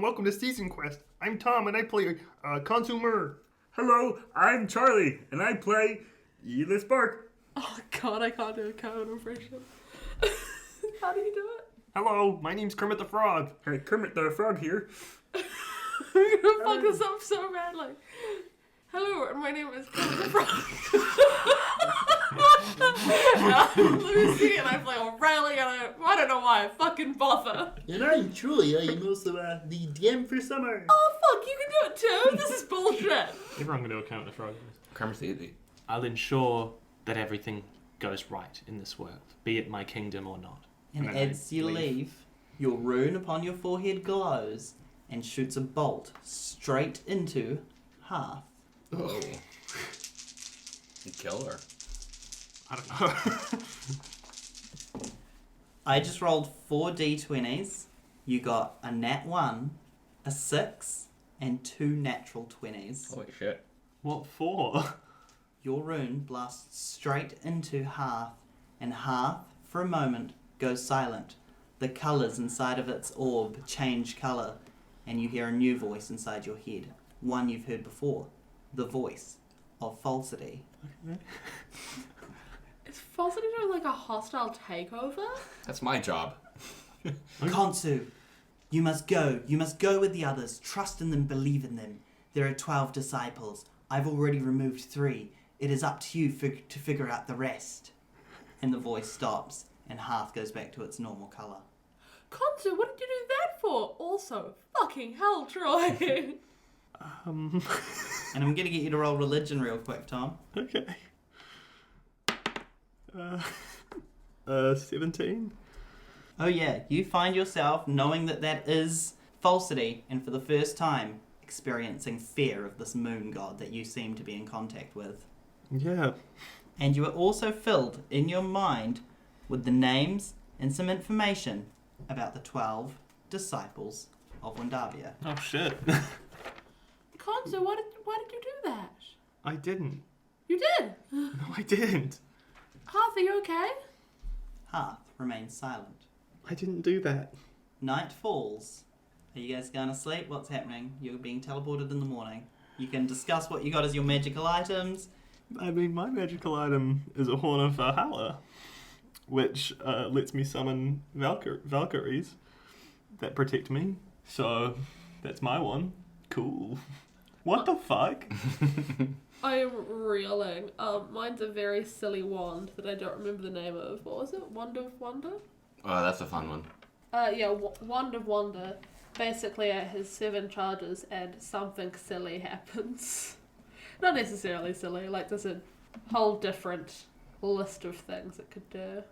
and welcome to Season Quest. I'm Tom, and I play Khonsu-Mer. Hello, I'm Charlie, and I play Yllis Barc. Oh god, I can't do a Cohen impression. How do you do it? Hello, my name's Kermit the Frog. Hey, Kermit the Frog here. I'm gonna fuck this up so badly. Hello, my name is Kermit the Frog. Let me see, and I play Aurelia, and I don't know why I fucking bother. And I'm Julia, I'm also the DM for summer. Oh fuck, you can do it too? This is bullshit. Everyone can do a Kermit the Frog. Kermit's easy. I'll ensure that everything goes right in this world, be it my kingdom or not. And as you leave, your rune upon your forehead glows and shoots a bolt straight into Hearth. Oh. You kill her. I don't know. I just rolled 4 d20s. You got a nat 1, a 6, and 2 natural 20s. Holy shit. What for? Your rune blasts straight into Hearth, and Hearth, for a moment, goes silent. The colours inside of its orb change colour, and you hear a new voice inside your head. One you've heard before. The voice of Falsity. Is Falsity doing like a hostile takeover? That's my job. Khonsu, you must go. You must go with the others. Trust in them, believe in them. There are 12 disciples. I've already removed 3. It is up to you to figure out the rest. And the voice stops, and Hearth goes back to its normal colour. Khonsu, what did you do that for? Also, fucking hell, Troy. And I'm going to get you to roll religion real quick, Tom. Okay. 17? Oh yeah, you find yourself knowing that that is Falsity, and for the first time, experiencing fear of this moon god that you seem to be in contact with. Yeah. And you are also filled in your mind with the names and some information about the 12 disciples of Wandavia. Oh shit. Khonsu, why did you do that? I didn't. You did? No, I didn't. Hearth, are you okay? Hearth remains silent. I didn't do that. Night falls. Are you guys going to sleep? What's happening? You're being teleported in the morning. You can discuss what you got as your magical items. I mean, my magical item is a Horn of Valhalla, which lets me summon Valkyries that protect me. So, that's my one. Cool. What the fuck? I'm reeling. Mine's a very silly wand that I don't remember the name of. What was it? Wand of Wonder? Oh, that's a fun one. Yeah, Wand of Wonder. Basically, it has 7 charges and something silly happens. Not necessarily silly, like there's a whole different list of things it could do.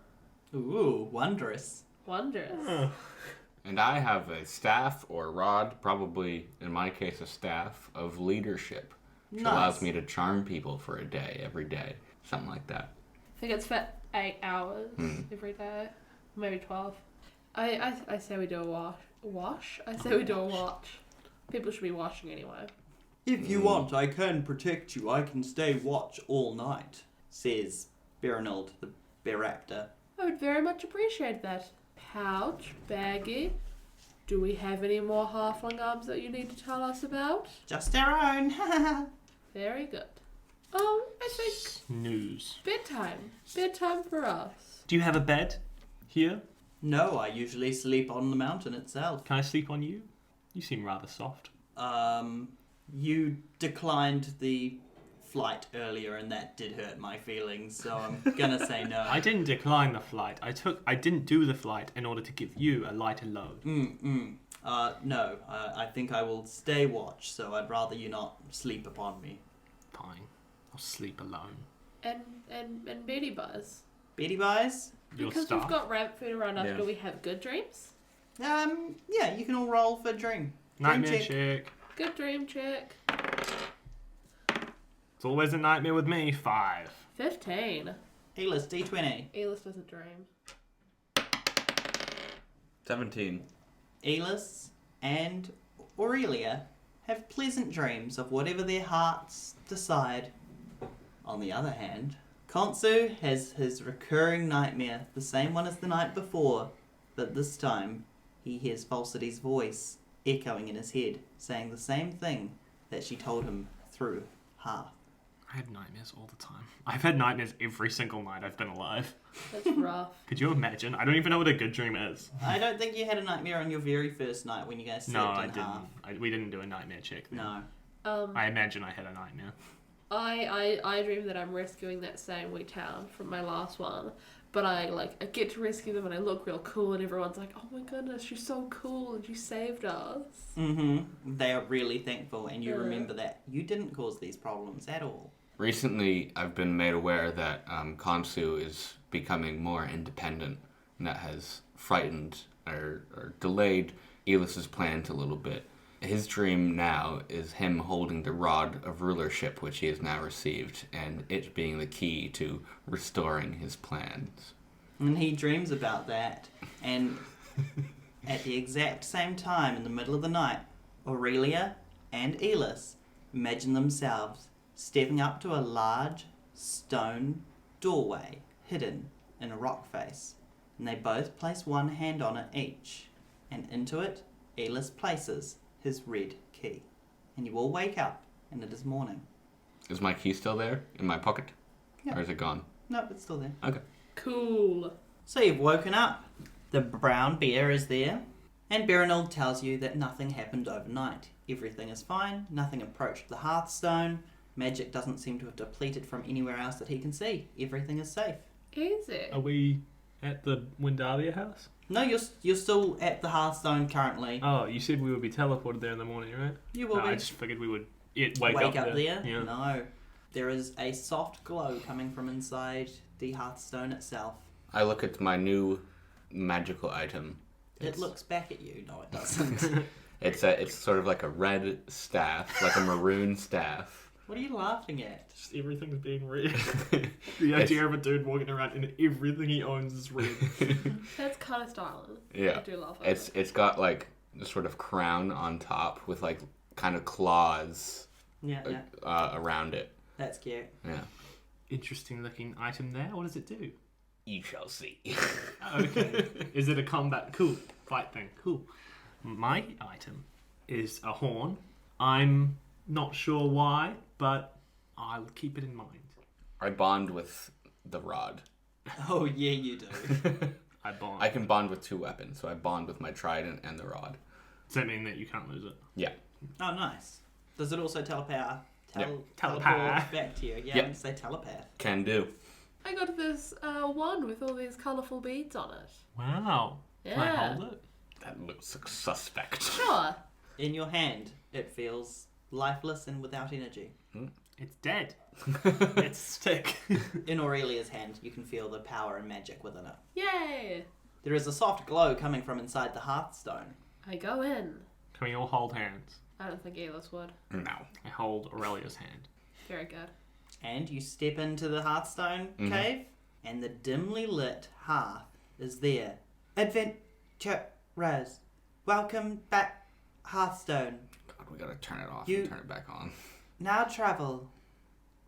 Ooh, wondrous. Wondrous. And I have a staff or rod, probably in my case a staff, of leadership. Which allows me to charm people for a day, every day. Something like that. I think it's for 8 hours every day. Maybe 12. I say we do a wash? I say we do a watch. People should be washing anyway. If you want, I can protect you. I can stay watch all night, says Berenold, the Bear-Raptor. I would very much appreciate that. Pouch, baggy. Do we have any more halfling arms that you need to tell us about? Just our own. Very good. I think Snooze. bedtime. Bedtime for us. Do you have a bed here? No, I usually sleep on the mountain itself. Can I sleep on you? You seem rather soft. You declined the flight earlier, and that did hurt my feelings, so I'm gonna say no. I didn't decline the flight. I didn't do the flight in order to give you a lighter load. No, I think I will stay watch, so I'd rather you not sleep upon me. Fine. I'll sleep alone. And Betty Buzz. Betty Buys? Your Because staff. we've got rabbit food around us, Yeah. do we have good dreams? Yeah, you can all roll for dream. Nightmare check. Good dream check. It's always a nightmare with me. 5. 15. Yllis, D20. Yllis doesn't dream. 17. Yllis and Aurelia have pleasant dreams of whatever their hearts decide. On the other hand, Khonsu has his recurring nightmare, the same one as the night before, but this time he hears Falsity's voice echoing in his head, saying the same thing that she told him through Hearth. I had nightmares all the time. I've had nightmares every single night I've been alive. That's rough. Could you imagine? I don't even know what a good dream is. I don't think you had a nightmare on your very first night when you guys slept No, I in didn't. Hearth. We didn't do a nightmare check then. No. I imagine I had a nightmare. I dream that I'm rescuing that same wee town from my last one, but I get to rescue them and I look real cool and everyone's like, oh my goodness, you're so cool and you saved us. Mm-hmm. They are really thankful, and you remember that you didn't cause these problems at all. Recently, I've been made aware that Khonsu is becoming more independent, and that has frightened or delayed Yllis's plans a little bit. His dream now is him holding the rod of rulership, which he has now received, and it being the key to restoring his plans. And he dreams about that, and at the exact same time, in the middle of the night, Aurelia and Yllis imagine themselves stepping up to a large stone doorway hidden in a rock face. And they both place one hand on it each, and into it, Yllis places his red key. And you all wake up, and it is morning. Is my key still there in my pocket? Yeah. Or is it gone? No, it's still there. Okay. Cool. So you've woken up. The brown bear is there, and Berenold tells you that nothing happened overnight. Everything is fine, nothing approached the Hearthstone, magic doesn't seem to have depleted from anywhere else that he can see. Everything is safe. Easy. Are we at the Windalia house? No, you're still at the Hearthstone currently. Oh, you said we would be teleported there in the morning, right? You will No, be. I just figured we would wake Wake up up there? Yeah. No. There is a soft glow coming from inside the Hearthstone itself. I look at my new magical item. It looks back at you. No, it doesn't. It's sort of like a red staff, like a maroon staff. What are you laughing at? Just everything's being red. The idea of a dude walking around and everything he owns is red. That's kind of stylish. Yeah. I do love it. It's got like a sort of crown on top with like kind of claws Yeah. around it. That's cute. Yeah. Interesting looking item there. What does it do? You shall see. Okay. Is it a combat? Cool. Fight thing. Cool. My item is a horn. I'm not sure why, but I'll keep it in mind. I bond with the rod. Oh, yeah, you do. I bond. I can bond with 2 weapons, so I bond with my trident and the rod. Does that mean that you can't lose it? Yeah. Oh, nice. Does it also telepath? Yep. Teleport Telepath. back to you. Yeah, Yep. I'm going to say telepath. Can do. I got this wand with all these colourful beads on it. Wow. Can I Yeah. hold it? That looks suspect. Sure. In your hand, it feels lifeless and without energy. It's dead. It's a stick. In Aurelia's hand, you can feel the power and magic within it. Yay. There is a soft glow coming from inside the Hearthstone. I go in. Can we all hold hands? I don't think Yllis would. No. I hold Aurelia's hand. Very good. And you step into the Hearthstone cave, and the dimly lit hearth is there. Adventurers, welcome back, Hearthstone. God, we gotta turn it off You- and turn it back on. Now travel.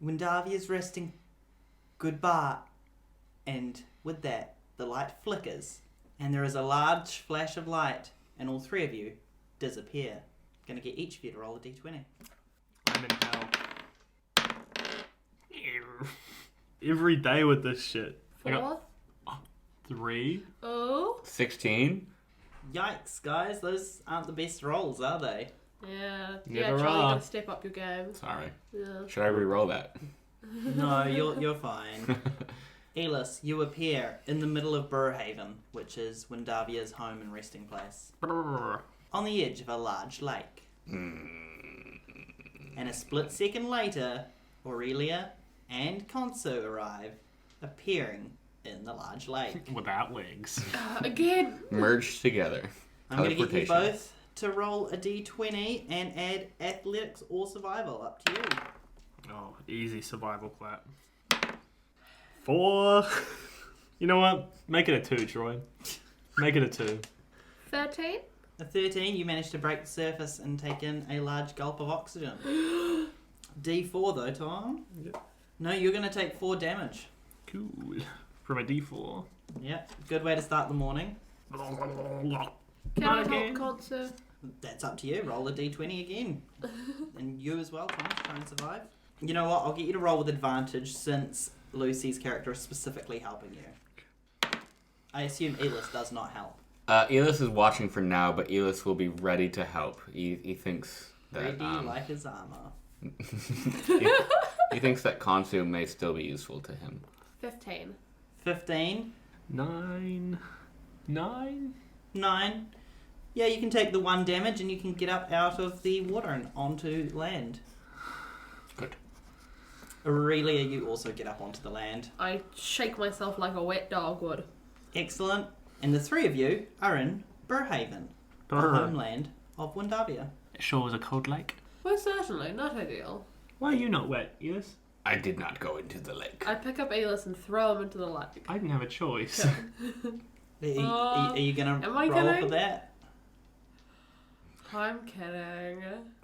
Windavia's resting. Goodbye. And with that, the light flickers, and there is a large flash of light, and all 3 of you disappear. Gonna get each of you to roll a d20. I'm in hell. Every day with this shit. I got 4. 3. Oh. 16? Yikes, guys, those aren't the best rolls, are they? Yeah. Never Charlie, you are. gotta step up your game. Sorry. Yeah. Should I re-roll that? No, you're fine. Yllis, you appear in the middle of Burrhaven, which is Windavia's home and resting place, on the edge of a large lake. And a split second later, Aurelia and Khonsu arrive, appearing in the large lake. Without legs. Again. Merged together. I'm going to get you Teleportation. both to roll a d20 and add athletics or survival, up to you. Oh, easy survival clap. 4. You know what? Make it a 2, Troy. Make it a 2. 13. A 13, you manage to break the surface and take in a large gulp of oxygen. D4 though, Tom. Yep. No, you're going to take 4 damage. Cool. From a D4. Yep, good way to start the morning. Can I help again. Khonsu? That's up to you. Roll a d20 again. And you as well, Tom, to try and survive. You know what? I'll get you to roll with advantage since Lucy's character is specifically helping you. I assume Yllis does not help. Yllis is watching for now, but Yllis will be ready to help. He thinks that... Ready like his armor. he thinks that Khonsu may still be useful to him. 15. 15. 9. 9? 9. Yeah, you can take the 1 damage and you can get up out of the water and onto land. Good. Aurelia, you also get up onto the land. I shake myself like a wet dog would. Excellent. And the 3 of you are in Burhaven, the homeland of Windavia. It sure was a cold lake. Well, certainly, not ideal. Why are you not wet, Yllis? I did not go into the lake. I pick up Yllis and throw him into the lake. I didn't have a choice. Are you going to am I roll kidding? for that? I'm kidding.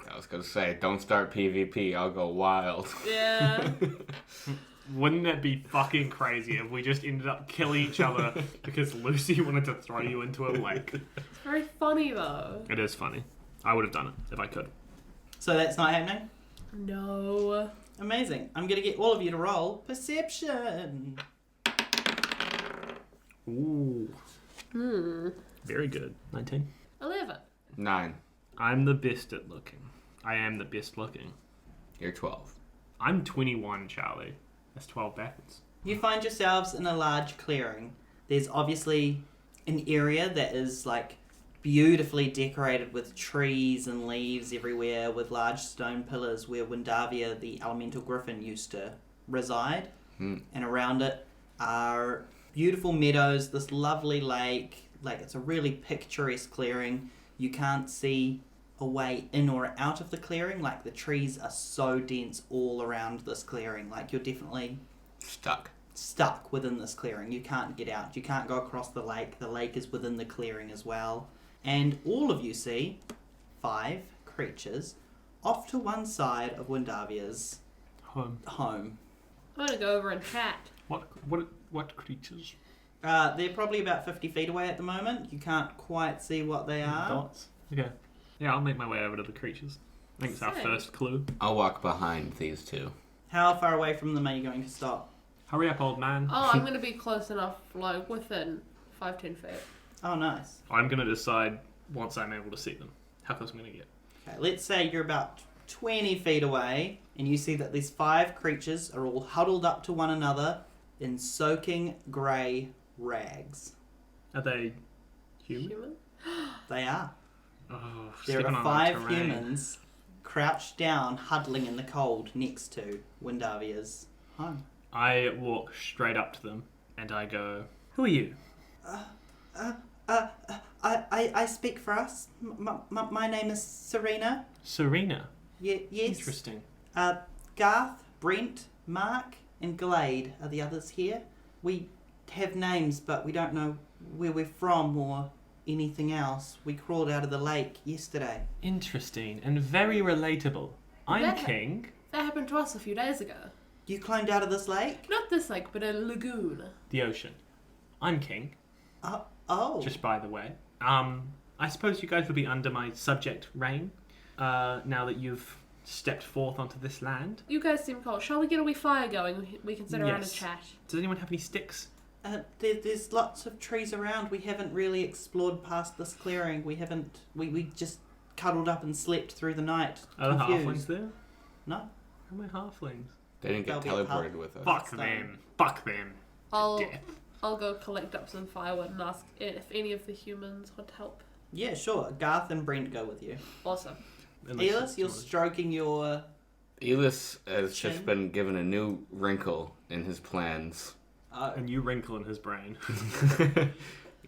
I was going to say, don't start PvP, I'll go wild. Yeah. Wouldn't it be fucking crazy if we just ended up killing each other because Lucy wanted to throw you into a lake? It's very funny, though. It is funny. I would have done it if I could. So that's not happening? No. Amazing. I'm going to get all of you to roll Perception. Ooh. Very good. 19. 11. 9. I'm the best at looking. I am the best looking. You're 12. I'm 21, Charlie. That's 12 backwards. You find yourselves in a large clearing. There's obviously an area that is like beautifully decorated with trees and leaves everywhere, with large stone pillars where Windavia, the elemental griffin, used to reside. And around it are beautiful meadows, this lovely lake. Like, it's a really picturesque clearing. You can't see a way in or out of the clearing. Like, the trees are so dense all around this clearing. Like, you're definitely stuck within this clearing. You can't get out. You can't go across the lake. The lake is within the clearing as well. And all of you see 5 creatures off to one side of Windavia's home. I'm gonna go over and chat. What creatures? They're probably about 50 feet away at the moment. You can't quite see what they are. Dots. Okay. Yeah, I'll make my way over to the creatures. I think it's our first clue. I'll walk behind these 2. How far away from them are you going to stop? Hurry up, old man. Oh, I'm gonna be close enough, like, within 5-10 feet. Oh, nice. I'm going to decide once I'm able to see them how close I'm going to get. Okay, let's say you're about 20 feet away, and you see that these 5 creatures are all huddled up to one another in soaking grey rags. Are they human? Human? They are. Oh, There stepping are on 5 that terrain. humans crouched down, huddling in the cold next to Windavia's home. I walk straight up to them and I go, "Who are you?" I speak for us. My name is Serena. Serena. Yes. Interesting. Garth, Brent, Mark, and Glade are the others here. We have names, but we don't know where we're from or anything else. We crawled out of the lake yesterday. Interesting and very relatable. I'm That- King. That happened to us a few days ago. You climbed out of this lake? Not this lake, but a lagoon. The ocean. I'm King. Oh. Just by the way. I suppose you guys will be under my subject reign, now that you've stepped forth onto this land. You guys seem cold. Shall we get a wee fire going? We can sit around and Yes. chat. Does anyone have any sticks? There's lots of trees around. We haven't really explored past this clearing. We just cuddled up and slept through the night. Are the confused. halflings there? No. Where are my halflings? They didn't get They'll be teleported with us. Fuck Stone. them. Fuck them. I'll Death. go collect up some firewood and ask if any of the humans would help. Yeah, sure. Garth and Brent go with you. Awesome. Unless Yllis, you're it's- stroking your... Yllis has Chin. just been given a new wrinkle in his plans. a new wrinkle in his brain.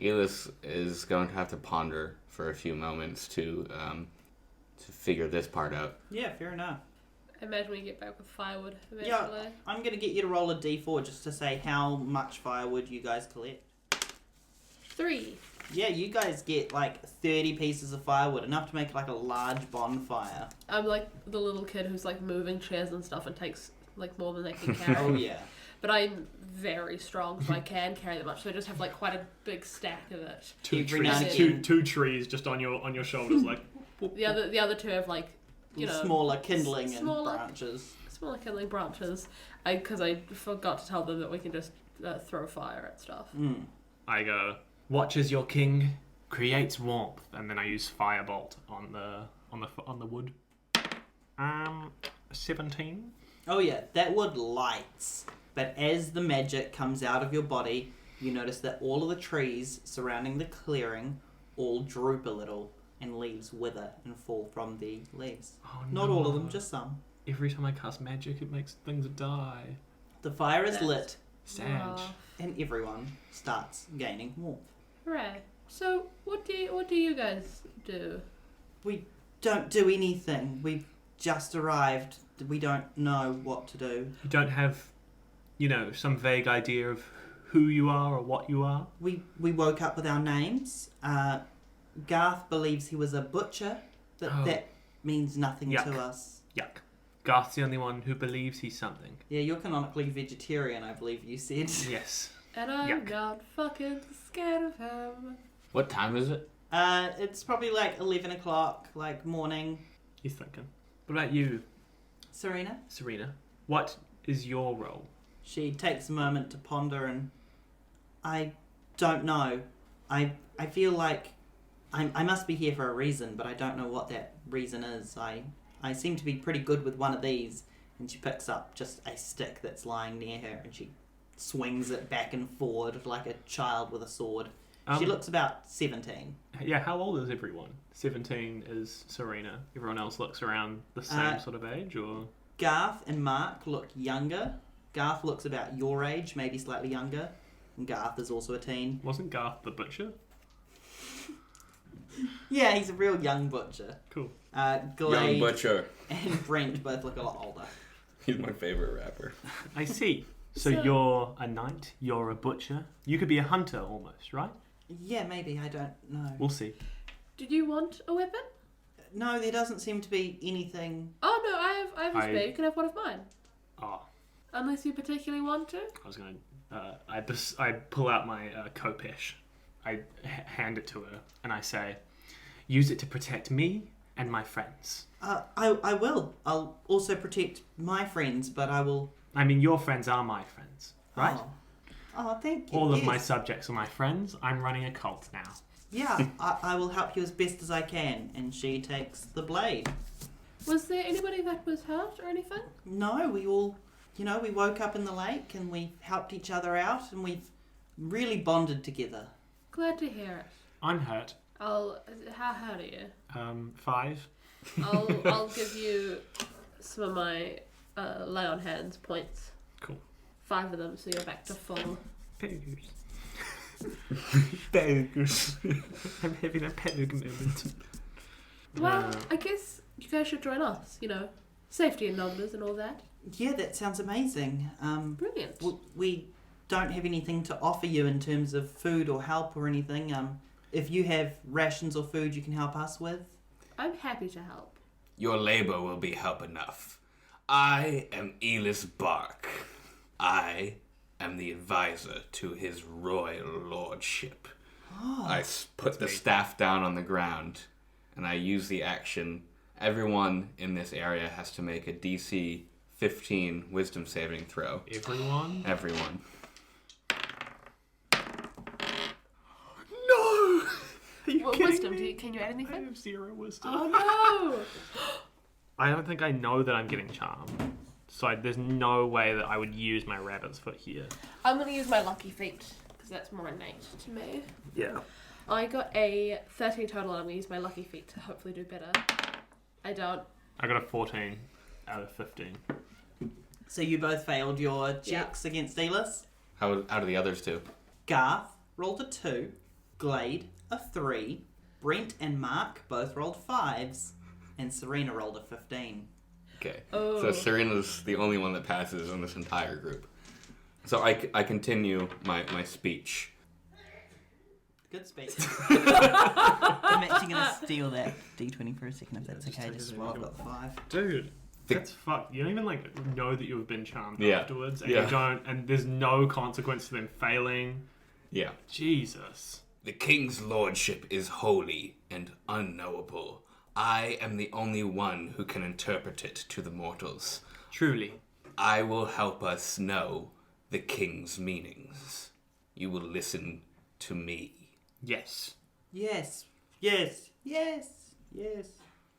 Yllis is going to have to ponder for a few moments to figure this part out. Yeah, fair enough. I imagine we get back with firewood eventually. Yeah, I'm going to get you to roll a d4 just to say how much firewood you guys collect. 3. Yeah, you guys get like 30 pieces of firewood, enough to make like a large bonfire. I'm like the little kid who's like moving chairs and stuff and takes like more than they can carry. Oh yeah. But I'm very strong, so I can carry that much. So I just have like quite a big stack of it. Two Every trees, now and again. two trees just on your shoulders, like The other two have like, smaller kindling smaller- and branches. smaller kindling branches. Because I forgot to tell them that we can just throw fire at stuff. Mm. I go, watch as your king creates warmth, and then I use firebolt on the wood. 17. Oh yeah, that wood lights. But as the magic comes out of your body, you notice that all of the trees surrounding the clearing all droop a little, and leaves wither and fall from the leaves. Oh, Not no. all of them, just some. Every time I cast magic, it makes things die. The fire is That's- lit, Sag. and everyone starts gaining warmth. Hooray. So, what do you guys do? We don't do anything. We've just arrived. We don't know what to do. You don't have, some vague idea of who you are or what you are? We woke up with our names. Garth believes he was a butcher, but Oh. that means nothing Yuck. to us. Yuck. Garth's the only one who believes he's something. Yeah, you're canonically vegetarian, I believe you said. Yes. And I'm Yuck. not fucking scared of him. What time is it? It's probably like 11 o'clock, like morning. He's thinking. What about you, Serena? Serena? What is your role? She takes a moment to ponder, and I don't know. I feel like I must be here for a reason, but I don't know what that reason is. I seem to be pretty good with one of these, and she picks up just a stick that's lying near her, and she swings it back and forward like a child with a sword. She looks about 17. Yeah, how old is everyone? 17 is Serena. Everyone else looks around the same sort of age, or? Garth and Mark look younger. Garth looks about your age, maybe slightly younger. And Garth is also a teen. Wasn't Garth the butcher? Yeah, he's a real young butcher. Cool. Glade Young Butcher. and Brent both look a lot older. He's my favorite rapper. I see. So So- you're a knight, you're a butcher. You could be a hunter almost, right? Yeah, maybe, I don't know. We'll see. Did you want a weapon? No, there doesn't seem to be anything. Oh no, I have a spare. You can have one of mine. Oh, Unless you particularly want to. I was going to... I pull out my Kopesh. I hand it to her, and I say, use it to protect me and my friends. I will. I'll also protect my friends, but I will... I mean, your friends are my friends, right? Oh, thank you. All of yes. my subjects are my friends. I'm running a cult now. Yeah, I will help you as best as I can. And she takes the blade. Was there anybody that was hurt or anything? No, we all... we woke up in the lake and we helped each other out and we've really bonded together. Glad to hear it. I'm hurt. How hurt are you? 5. I'll give you some of my lay on hands points. Cool. 5 of them, so you're back to full. Pegs. Pegs. I'm having a peg moment. Well, I guess you guys should join us. Safety in numbers and all that. Yeah, that sounds amazing. Brilliant. We don't have anything to offer you in terms of food or help or anything. If you have rations or food you can help us with. I'm happy to help. Your labor will be help enough. I am Yllis Barc. I am the advisor to his royal lordship. I put the staff down on the ground, and I use the action. Everyone in this area has to make a DC 15 wisdom saving throw. Everyone? Everyone. No! Are you What kidding wisdom? me? Can you add I anything? have 0 wisdom. Oh I don't think I know that I'm getting charmed. So there's no way that I would use my rabbit's foot here. no! I'm going to use my lucky feet, because that's more innate to me. Yeah. I got a 13 total, and I'm going to use my lucky feet to hopefully do better. I don't. I got a 14 out of 15. So you both failed your checks against Yllis. How do the others do? Garth rolled a 2, Glade a 3, Brent and Mark both rolled 5s, and Serena rolled a 15. Okay. Oh. So Serena's the only one that passes in this entire group. So I continue my speech. Good speech. I'm actually going to steal that D20 for a second if that's just okay, take just it while as I've you got the 5. Dude, that's fucked. You don't even know that you've been charmed Yeah. afterwards, and Yeah. you don't, and there's no consequence to them failing. Yeah. Jesus. The king's lordship is holy and unknowable. I am the only one who can interpret it to the mortals. Truly. I will help us know the king's meanings. You will listen to me. Yes. Yes, yes, yes, yes.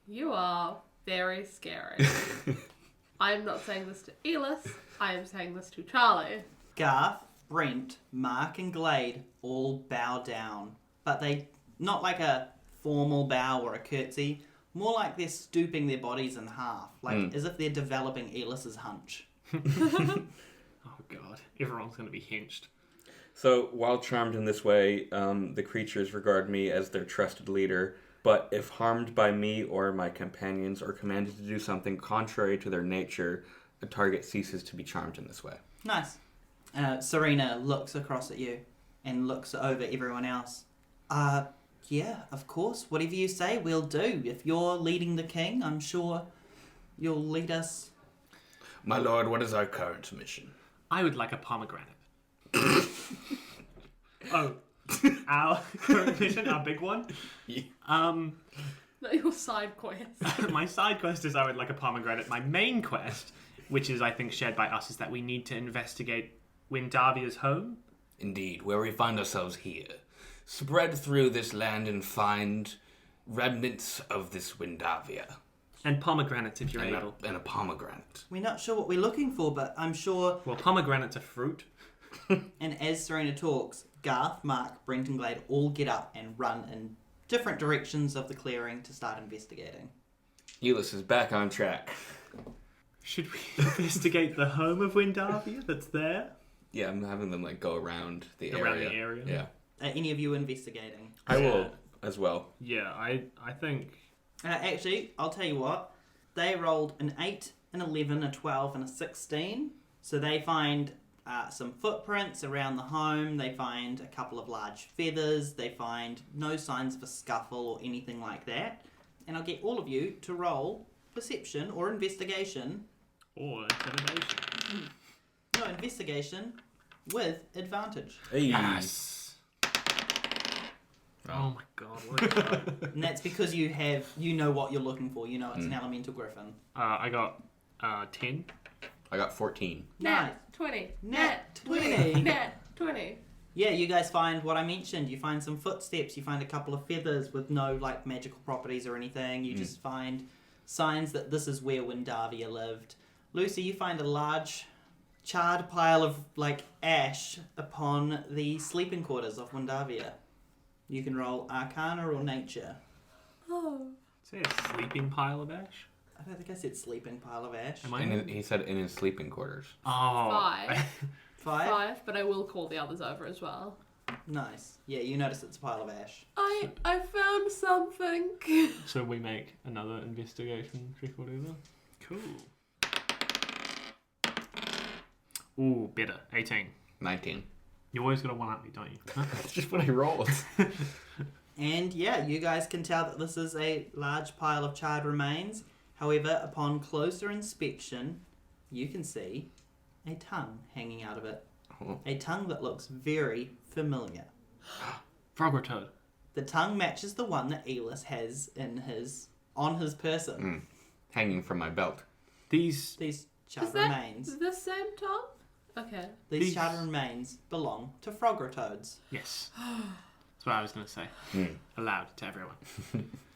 You are very scary. I am not saying this to Yllis. I am saying this to Charlie. Garth, Brent, Mark, and Glade all bow down. But they, not like a formal bow or a curtsy, more like they're stooping their bodies in half, like as if they're developing Yllis's hunch. Oh god, everyone's going to be hinged. So, while charmed in this way, the creatures regard me as their trusted leader, but if harmed by me or my companions or commanded to do something contrary to their nature, the target ceases to be charmed in this way. Nice. Serena looks across at you and looks over everyone else. Yeah, of course. Whatever you say, we'll do. If you're leading the king, I'm sure you'll lead us. My lord, what is our current mission? I would like a pomegranate. Oh, our current mission, our big one? Yeah. Not your side quest. My side quest is I would like a pomegranate. My main quest, which is I think shared by us, is that we need to investigate Windavia's home. Indeed, where we find ourselves here. Spread through this land and find remnants of this Windavia. And pomegranates if you're And able. a pomegranate. We're not sure what we're looking for, but I'm sure... Well, pomegranate's a fruit. And as Serena talks, Garth, Mark, Brent, and Glade all get up and run in different directions of the clearing to start investigating. Yllis is back on track. Should we investigate the home of Windavia that's there? Yeah, I'm having them go around the area. Around the area? Yeah. Are any of you investigating? I will as well. Yeah, I think... Actually, I'll tell you what. They rolled an 8, an 11, a 12, and a 16. So they find some footprints around the home. They find a couple of large feathers. They find no signs of a scuffle or anything like that. And I'll get all of you to roll perception or investigation. Or intimidation. No, investigation with advantage. Hey. Yes. Oh my god, what a god. And that's because you know what you're looking for. You know it's an elemental griffin. I got 10. I got 14. Nice. Nat 20. Nat 20. Nat 20. Yeah, you guys find what I mentioned. You find some footsteps. You find a couple of feathers with no magical properties or anything. You just find signs that this is where Windavia lived. Lucy, you find a large charred pile of ash upon the sleeping quarters of Windavia. You can roll Arcana or Nature. Oh. Say a sleeping pile of ash? I don't think I said sleeping pile of ash. Am I? He said in his sleeping quarters. Oh. 5. 5? 5, but I will call the others over as well. Nice. Yeah, you notice it's a pile of ash. I found something. So we make another investigation check or whatever. Cool. Ooh, better. 18. 19. You always got to one up me, don't you? Huh? That's just what I rolled. And yeah, you guys can tell that this is a large pile of charred remains. However, upon closer inspection, you can see a tongue hanging out of it. Oh. A tongue that looks very familiar. Frog or toad? The tongue matches the one that Yllis has on his person. Hanging from my belt. These... These charred Is that remains. the same tongue? Okay. These charred remains belong to Froggertoads. Yes. That's what I was going to say. Aloud to everyone.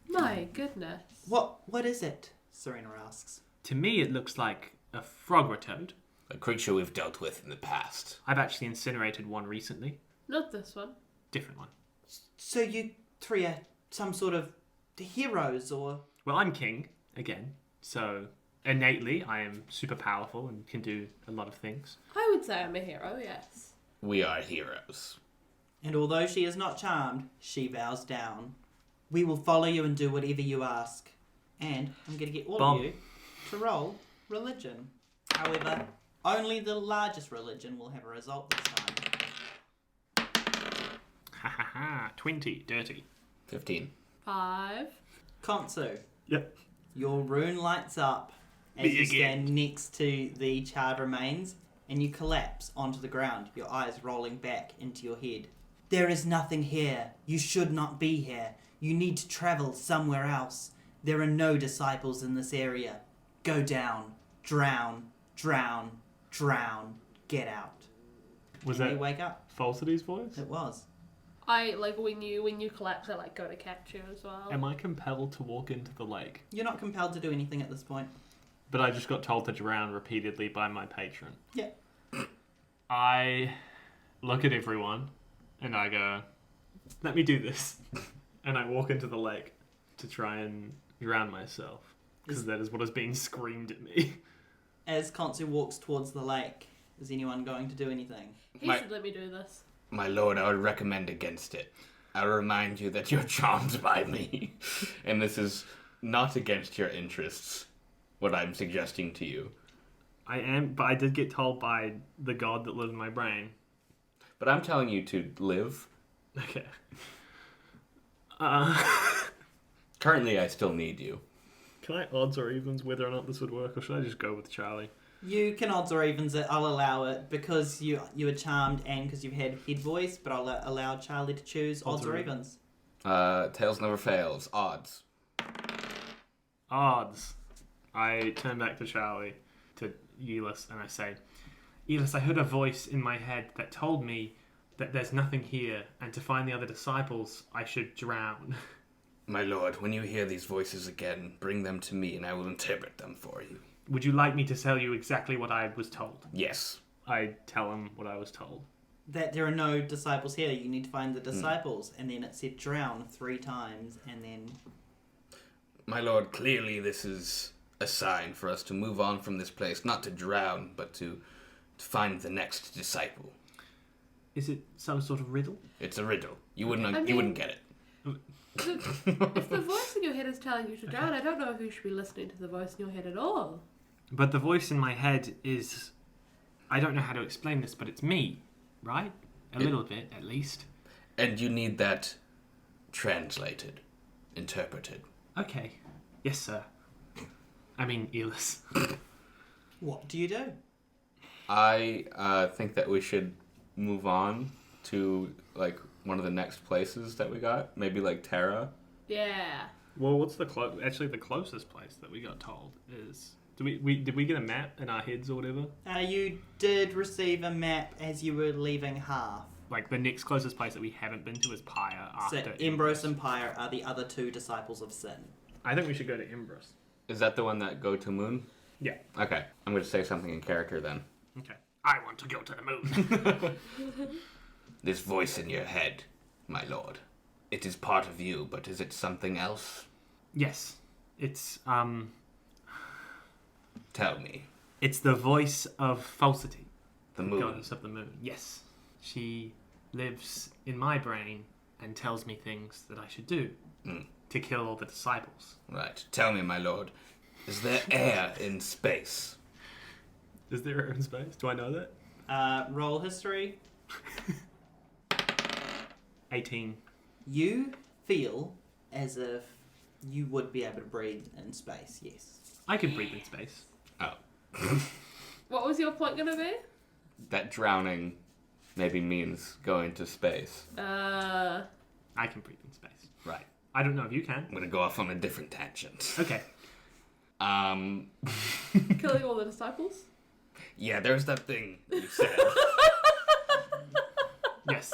My goodness. What is it? Serena asks. To me, it looks like a frog or toad. A creature we've dealt with in the past. I've actually incinerated one recently. Not this one. Different one. So you three are some sort of heroes or... Well, I'm king, again. So, innately, I am super powerful and can do a lot of things. I would say I'm a hero, yes. We are heroes. And although she is not charmed, she bows down. We will follow you and do whatever you ask. And I'm going to get all Bomb. of you to roll religion. However, only the largest religion will have a result this time. Ha ha ha. 20. Dirty. 15. 5. Khonsu, Yep. your rune lights up as Me you again. stand next to the charred remains and you collapse onto the ground, your eyes rolling back into your head. There is nothing here. You should not be here. You need to travel somewhere else. There are no disciples in this area. Go down. Drown. Drown. Drown. Get out. Was and that you wake up. Falsity's voice? It was. I like when you collapse, I like go to catch you as well. Am I compelled to walk into the lake? You're not compelled to do anything at this point. But I just got told to drown repeatedly by my patron. Yeah. I look at everyone and I go, let me do this. And I walk into the lake to try and drown myself. Because that is what is being screamed at me. As Khonsu walks towards the lake, is anyone going to do anything? He should let me do this. My lord, I would recommend against it. I'll remind you that you're charmed by me. And this is not against your interests, what I'm suggesting to you. I am, but I did get told by the god that lives in my brain. But I'm telling you to live. Okay. Currently, I still need you. Can I odds or evens whether or not this would work, or should I just go with Charlie? You can odds or evens it. I'll allow it because you are charmed and because you've had head voice, but I'll allow Charlie to choose odds or evens. Tails never fails. Odds. Odds. I turn back to Charlie, to Yllis, and I say, Yllis, I heard a voice in my head that told me that there's nothing here, and to find the other disciples, I should drown. My lord, when you hear these voices again, bring them to me and I will interpret them for you. Would you like me to tell you exactly what I was told? Yes. I tell him what I was told. That there are no disciples here. You need to find the disciples. And then it said drown 3 times, and then... My lord, clearly this is a sign for us to move on from this place, not to drown, but to find the next disciple. Is it some sort of riddle? It's a riddle. You wouldn't I mean- you wouldn't get it. If the voice in your head is telling you to drown, I don't know if you should be listening to the voice in your head at all. But the voice in my head is... I don't know how to explain this, but it's me, right? A little bit, at least. And you need that translated, interpreted. Okay. Yes, sir. I mean, Yllis. What do you do? I think that we should move on to, like, one of the next places that we got. Maybe, like, Terra. Yeah. Well, what's the actually the closest place that we got told is... Did we get a map in our heads or whatever? You did receive a map as you were leaving Hearth. Like, the next closest place that we haven't been to is Pyre after... So Embrose and Pyre are the other 2 disciples of Sin. I think we should go to Embrose. Is that the one that go to Moon? Yeah. Okay. I'm going to say something in character then. Okay. I want to go to the moon. This voice in your head, my lord. It is part of you, but is it something else? Yes. It's, Tell me. It's the voice of Falsity. The moon. Goddess of the moon. Yes. She lives in my brain and tells me things that I should do to kill all the disciples. Right. Tell me, my lord. Is there air in space? Is there air in space? Do I know that? Roll history. 18. You feel as if you would be able to breathe in space, yes. I can breathe in space. Oh. What was your point gonna be? That drowning maybe means going to space. I can breathe in space. Right. I don't know if you can. I'm going to go off on a different tangent. Okay. Killing all the disciples? Yeah, there's that thing you said. Yes.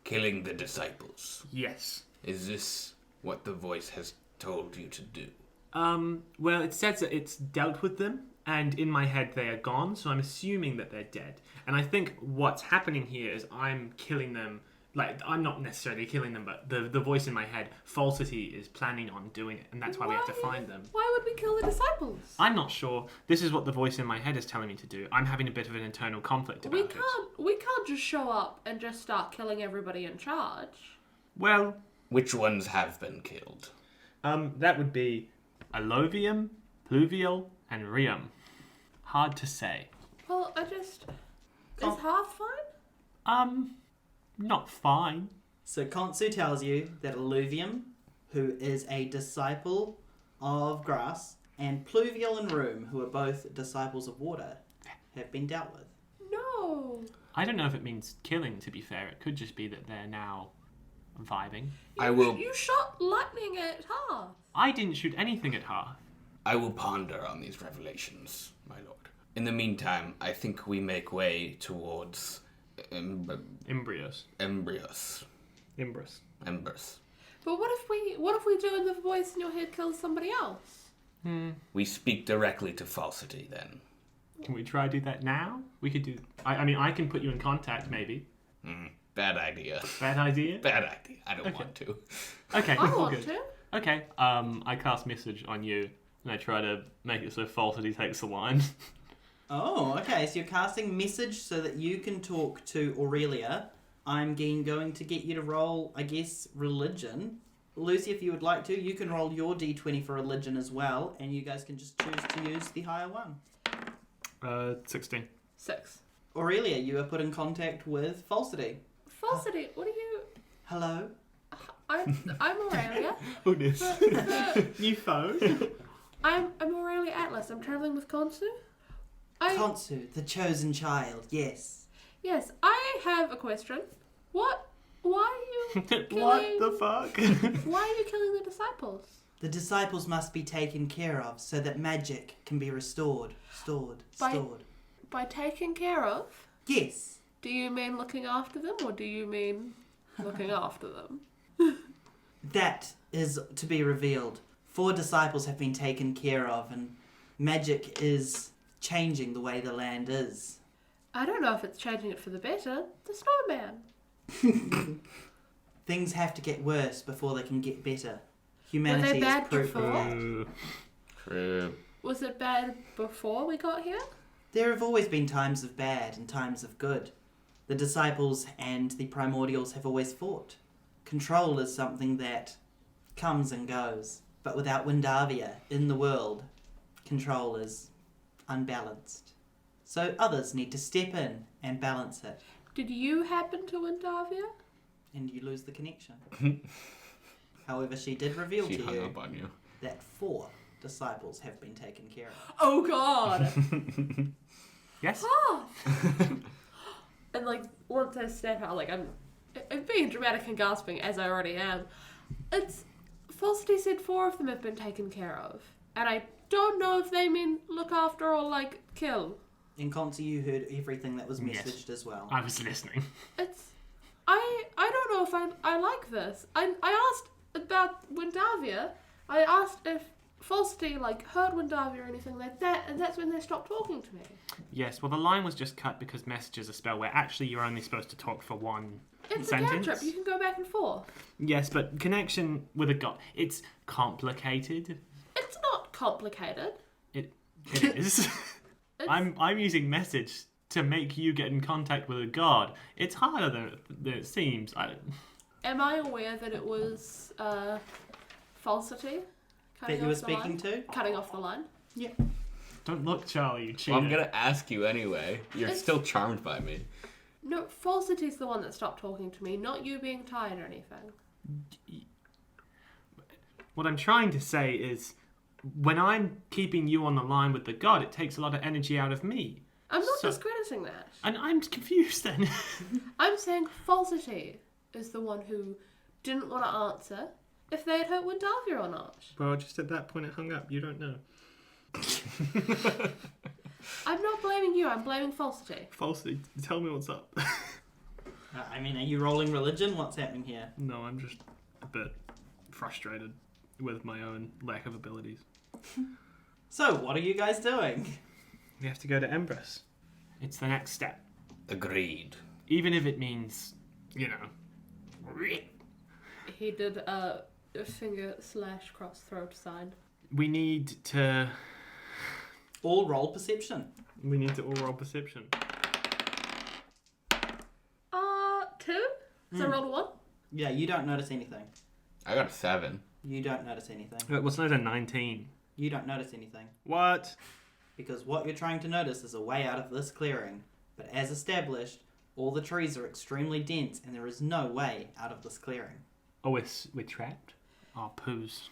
Killing the disciples. Yes. Is this what the voice has told you to do? Well, it says that it's dealt with them, and in my head they are gone, so I'm assuming that they're dead. And I think what's happening here is I'm killing them. Like, I'm not necessarily killing them, but the voice in my head, Falsity, is planning on doing it, and that's why we have to find them. Why would we kill the disciples? I'm not sure. This is what the voice in my head is telling me to do. I'm having a bit of an internal conflict about it. We can't just show up and just start killing everybody in charge. Well, Which ones have been killed? that would be Allovium, Pluvial, and Rheum. Hard to say. Well, Is Hearth fine? Not fine. So Khonsu tells you that Alluvium, who is a disciple of grass, and Pluvial and Rheum, who are both disciples of water, have been dealt with. No. I don't know if it means killing, to be fair. It could just be that they're now vibing. I will. You shot lightning at Hearth. I didn't shoot anything at Hearth. I will ponder on these revelations, my lord. In the meantime, I think we make way towards Embryos. Embers. But what if we do and the voice in your head kills somebody else? We speak directly to Falsity then. Can we try to do that now? We could do... I mean, I can put you in contact, maybe. Bad idea. Bad idea? Bad idea. I don't want to. Okay, I all want good. to. Okay, I cast message on you, and I try to make it so Falsity takes the line. Oh, okay. So you're casting message so that you can talk to Aurelia. I'm going to get you to roll, I guess, religion. Lucy, if you would like to, you can roll your d20 for religion as well, and you guys can just choose to use the higher one. 16. 6. Aurelia, you are put in contact with Falsity. Falsity, what are you... Hello? I'm Aurelia. Oh, this. New phone. I'm Aurelia Atlas. I'm travelling with Khonsu. Khonsu, the chosen child, yes. Yes, I have a question. Why are you killing... What the fuck? Why are you killing the disciples? The disciples must be taken care of so that magic can be restored. Stored. By taking care of? Yes. Do you mean looking after them, or do you mean looking after them? That is to be revealed. 4 disciples have been taken care of, and magic is changing the way the land is. I don't know if it's changing it for the better. The snowman. Things have to get worse before they can get better. Were Humanity they is bad proof of before? that. True. Was it bad before we got here? There have always been times of bad and times of good. The disciples and the primordials have always fought. Control is something that comes and goes, but without Windavia in the world, control is unbalanced. So others need to step in and balance it, Did you happen to Windavia? and you lose the connection. However, she did reveal She to hung you up on you. that 4 disciples have been taken care of. Oh God! Yes? And like once I step out, like I'm being dramatic and gasping as I already am. It's Falsity said 4 of them have been taken care of, and I don't know if they mean look after or like kill. In Khonsu, you heard everything that was Yes. messaged as well. I was listening. It's I don't know if I like this. I asked about Windavia. I asked if Falsity like heard Windavia or anything like that, and that's when they stopped talking to me. Yes, well, the line was just cut because message is a spell where actually you're only supposed to talk for one It's sentence. a cantrip. You can go back and forth. Yes, but connection with a god, it's complicated. It's not complicated. It is. I'm using message to make you get in contact with a god. It's harder than it seems. Am I aware that it was Falsity? That you were speaking to? Cutting off the line. Yeah. Don't look, Charlie, you cheater. Well, I'm gonna ask you anyway. You're It's- still charmed by me. No, Falsity's the one that stopped talking to me, not you being tired or anything. What I'm trying to say is, when I'm keeping you on the line with the god, it takes a lot of energy out of me. I'm not So- discrediting that. And I'm confused then. I'm saying Falsity is the one who didn't want to answer if they had hurt Windavia or not. Well, just at that point it hung up. You don't know. I'm not blaming you, I'm blaming Falsity. Falsity, tell me what's up. I mean, are you rolling religion? What's happening here? No, I'm just a bit frustrated with my own lack of abilities. So, what are you guys doing? We have to go to Empress. It's the next step. Agreed. Even if it means, you know. He did a finger / cross throat sign. We need to All roll perception. all roll perception. 2? So I rolled a 1? Yeah, you don't notice anything. I got a 7. You don't notice anything. What's known as a 19? You don't notice anything. What? Because what you're trying to notice is a way out of this clearing. But as established, all the trees are extremely dense and there is no way out of this clearing. Oh, we're trapped? Oh, poos.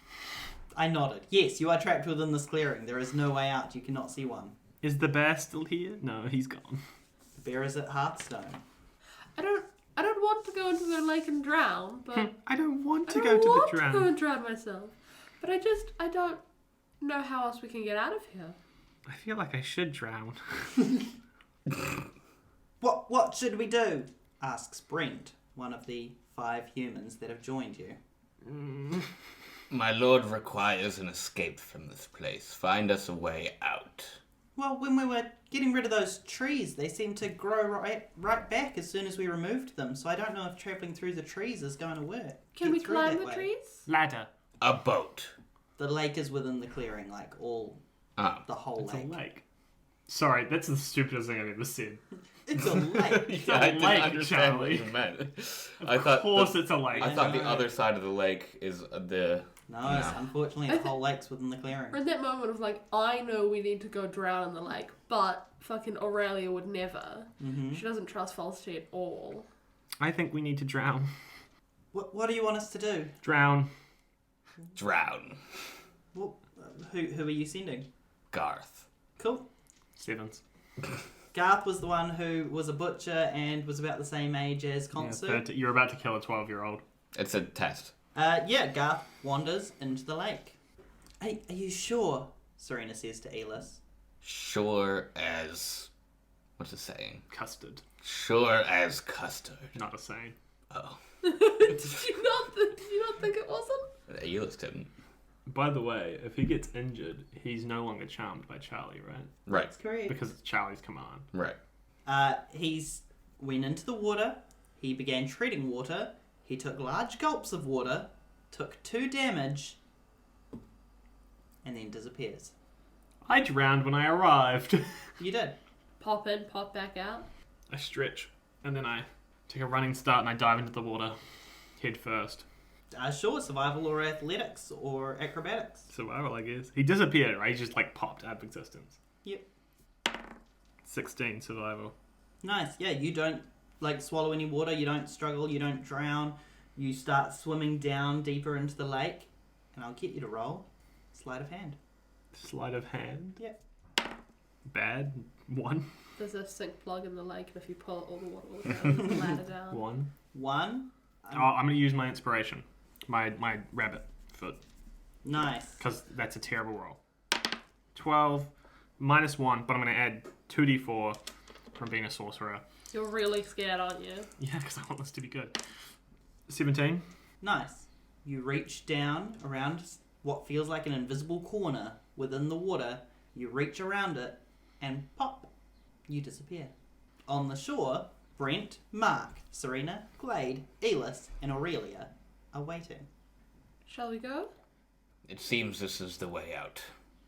I nodded. Yes, you are trapped within this clearing. There is no way out. You cannot see one. Is the bear still here? No, he's gone. The bear is at Hearthstone. I I don't want to go into the lake and drown, but I don't want to I go don't to want the to go drown. and drown myself. But I don't know how else we can get out of here. I feel like I should drown. What should we do? Asks Brent, one of the 5 humans that have joined you. My lord requires an escape from this place. Find us a way out. Well, when we were getting rid of those trees, they seemed to grow right back as soon as we removed them, so I don't know if travelling through the trees is going to work. Can Get we through climb that the way. trees? Ladder. A boat. The lake is within the clearing, like Ah. the whole It's lake. a lake. Sorry, that's the stupidest thing I've ever said. It's a lake. Yeah, I didn't lake, understand what Charlie. you meant. Of course it's a lake. I thought the know. other side of the lake is the... No, unfortunately the whole lake's within the clearing. Or in that moment of like, I know we need to go drown in the lake, but fucking Aurelia would never. Mm-hmm. She doesn't trust Falsity at all. I think we need to drown. What do you want us to do? Drown. Drown. Well, who are you sending? Garth. Cool. Sevens. Garth was the one who was a butcher and was about the same age as Khonsu. You're about to kill a 12-year-old. It's a test. Garth wanders into the lake. Hey, are you sure? Serena says to Yllis. Sure as... What's it saying? Custard. Sure as custard. Not a saying. Oh. Did you not think it wasn't? Yllis didn't. By the way, if he gets injured, he's no longer charmed by Charlie, right? Right. That's correct. Because it's Charlie's command. Right. He's went into the water. He began treading water. He took large gulps of water, took 2 damage, and then disappears. I drowned when I arrived. You did. Pop in, pop back out. I stretch, and then I take a running start and I dive into the water. Head first. Sure, survival or athletics or acrobatics. Survival, I guess. He disappeared, right? He just like popped out of existence. Yep. 16 survival. Nice. Yeah, you don't swallow any water. You don't struggle. You don't drown. You start swimming down deeper into the lake, and I'll get you to roll sleight of hand. Sleight of hand. Yep. Bad. 1. There's a sink plug in the lake, and if you pull it, all the water will go. There's a ladder down. 1. 1. I'm going to use my inspiration. My rabbit foot. Nice. Because that's a terrible roll. 12. -1, but I'm going to add 2d4 from being a sorcerer. You're really scared, aren't you? Yeah, because I want this to be good. 17. Nice. You reach down around what feels like an invisible corner within the water. You reach around it, and pop, you disappear. On the shore, Brent, Mark, Serena, Glade, Yllis, and Aurelia are waiting. Shall we go? It seems this is the way out.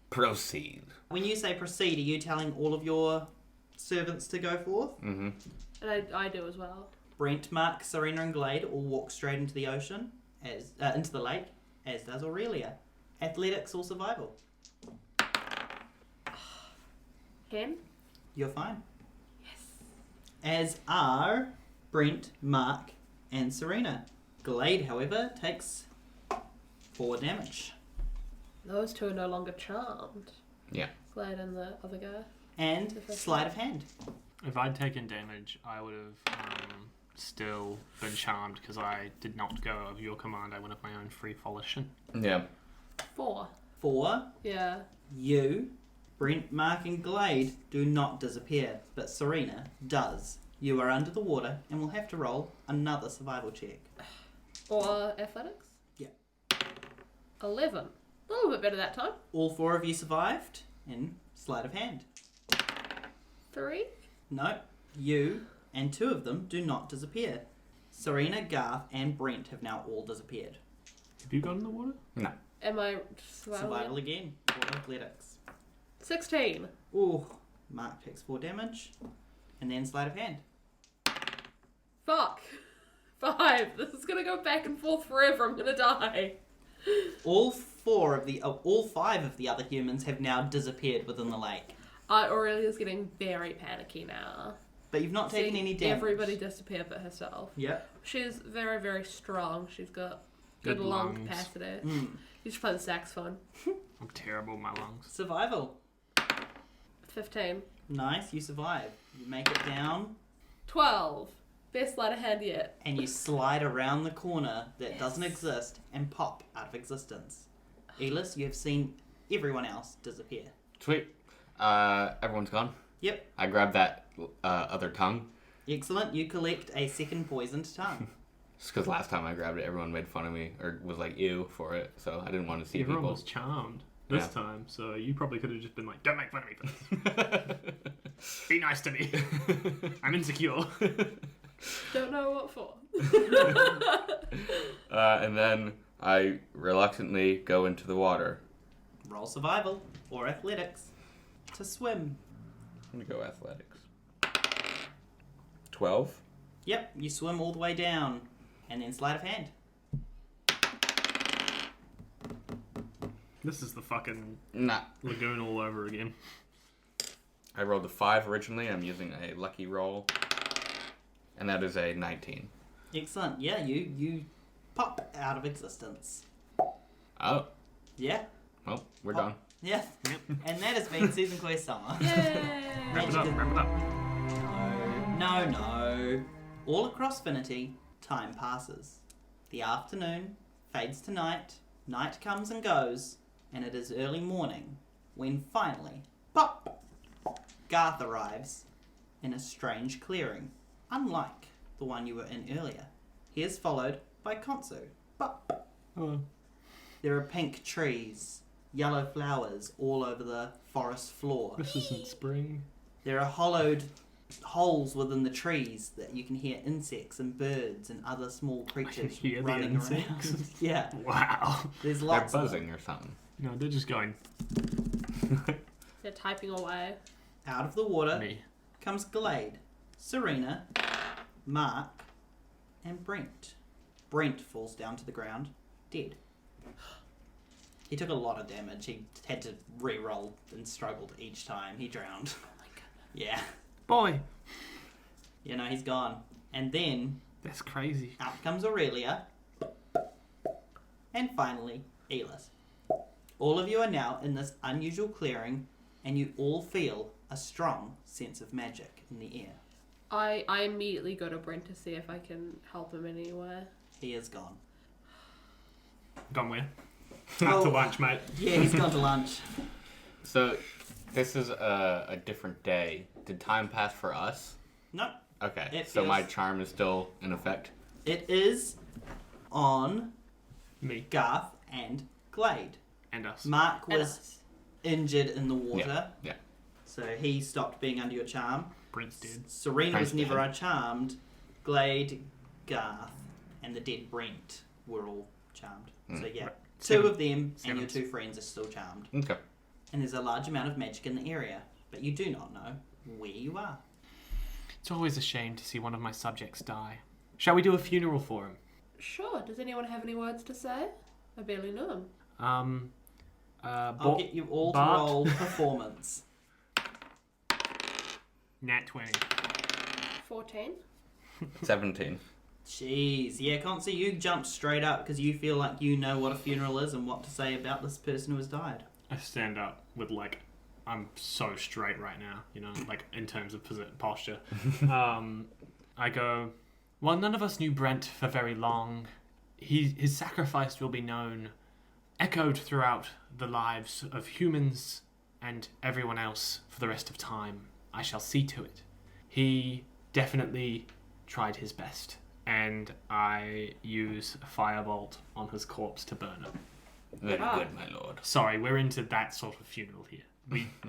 Proceed. When you say proceed, are you telling all of your servants to go forth? Mm-hmm. And I do as well. Brent, Mark, Serena, and Glade all walk straight into the ocean, into the lake, as does Aurelia. Athletics or survival? 10? You're fine. Yes. As are Brent, Mark, and Serena. Glade, however, takes 4 damage. Those 2 are no longer charmed. Yeah. Glad and the other guy. And sleight of hand. If I'd taken damage, I would have still been charmed because I did not go of your command. I went of my own free volition. Yeah. 4. 4. Yeah. You, Brent, Mark, and Glade do not disappear, but Serena does. You are under the water and will have to roll another survival check. Or athletics? Yeah. 11. A little bit better that time. All 4 of you survived in sleight of hand. 3. No, you and 2 of them do not disappear. Serena, Garth, and Brent have now all disappeared. Have you gone in the water? No. Am I Survival again, or athletics. 16. Ooh, Mark takes 4 damage, and then sleight of hand. Fuck. 5. This is gonna go back and forth forever. I'm gonna die. All 5 of the other humans have now disappeared within the lake. Aurelia's getting very panicky now. But you've not taken Seeing any damage. everybody disappear but herself. Yep. She's very, very strong. She's got good Good lung lungs. capacity. Mm. You should play the saxophone. I'm terrible with my lungs. Survival. 15. Nice, you survive. You make it down. 12. Best sleight of hand yet. and you slide around the corner that doesn't exist and pop out of existence. Yllis, you have seen everyone else disappear. Sweet. Everyone's gone. Yep, I grabbed that other tongue. excellent. You collect a second poisoned tongue. Just because last time I grabbed it, everyone made fun of me or was like, ew, for it. So I didn't want to see Everyone people. was charmed this time, so you probably could have just been like, don't make fun of me for this. Be nice to me. I'm insecure. Don't know what for. And then I reluctantly go into the water. Roll survival or athletics to swim. I'm gonna go athletics. 12. Yep, you swim all the way down and then sleight of hand. This is the fucking Nah. lagoon all over again. I rolled a 5 originally. I'm using a lucky roll. And that is a 19. Excellent. Yeah, you pop out of existence. Oh. Yeah. Well, we're Pop. done. Yeah. And that has been Season Quest Summer. Yay! Wrap it up, wrap it up. No. All across Finity, time passes. The afternoon fades to night, night comes and goes, and it is early morning when finally, pop! Garth arrives in a strange clearing, unlike the one you were in earlier. He is followed by Khonsu. Pop! Oh. There are pink trees, yellow flowers all over the forest floor. This isn't spring. There are hollowed holes within the trees that you can hear insects and birds and other small creatures hear the running insects? around. Yeah, Wow. there's They're lots of them. buzzing or something. No, they're just going, They're typing away. Out of the water me. comes Glade, Serena, Mark, and Brent. Brent falls down to the ground, dead. He took a lot of damage. He had to re-roll and struggled each time. He drowned. Oh my goodness. Yeah. Boy, You know, he's gone. And then that's crazy. out comes Aurelia. And finally, Yllis. All of you are now in this unusual clearing, and you all feel a strong sense of magic in the air. I immediately go to Brent to see if I can help him anywhere. He is gone. Gone where? Oh. To lunch, mate. Yeah, he's gone to lunch. So, this is a different day. Did time pass for us? No, Okay, It so my feels- charm is still in effect. it is on Me Garth and Glade. and us. Mark And was us. injured in the water, Yeah. so he stopped being under your charm. Brent's dead. Serena Prince was never dead. uncharmed. Glade, Garth, and the dead Brent were all charmed. So yeah, Right. two Seven. of them and your Sevens. two friends are still charmed. Okay. And there's a large amount of magic in the area, but you do not know where you are. It's always a shame to see one of my subjects die. Shall we do a funeral for him? Sure. Does anyone have any words to say? I barely know him. I'll get you all to Barc. roll performance. Nat 20. 14. 17. Jeez, yeah, Khonsu, you jumped straight up because you feel like you know what a funeral is and what to say about this person who has died. I stand up with I'm so straight right now, in terms of posture. I go, while none of us knew Brent for very long, his sacrifice will be known, echoed throughout the lives of humans and everyone else for the rest of time. I shall see to it. He definitely tried his best, and I use a firebolt on his corpse to burn it. Very Ah. good, my lord. Sorry, we're into that sort of funeral here.